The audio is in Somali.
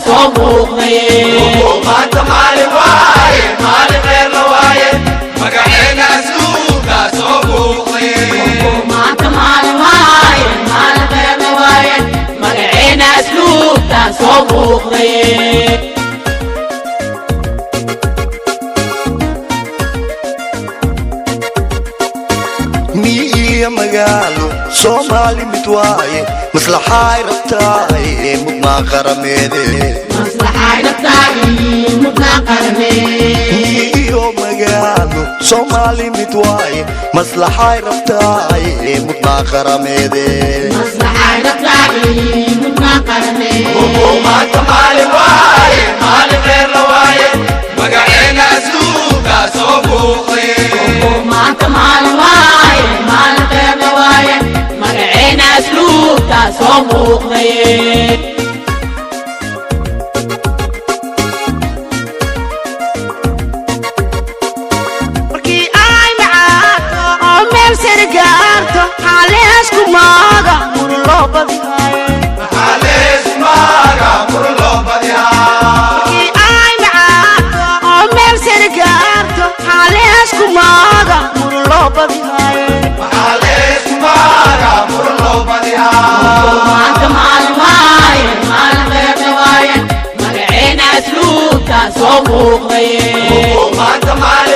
soo muuqday maanta maalin waaye maalin reer la waaye magaceena asluubka soo muuqday maanta maalin waaye maalin reer la waaye magaceena asluubka soo muuqday magaalo Soomaali mid waaye maslaxay rabtaay mudna qarameede maslaxay rabtaay mudna qarameede iyo magaalo Soomaali mid waaye maslaxay rabtaay mudna qarameede maslaxay rabtaay mudna qarameede maanta maalin waaye maalin reer la waaye magaceena asluubka soo muuqday maanta maalin waaye maalin reer la waaye magaceena asluubka soo muuqday markii ay macaato oo meel sare gaarto xaaleesku maaga mur loo badiyaaye xaaleesku maaga mur loo badiyaaye markii ay macaato oo meel sare gaarto xaaleesku maaga mur loo badiyaaye xaaleesku maaga mur loo badiyaaye maanta maalin waaye maalin reer la waaye magaceena asluubka soo muuqday maanta maalin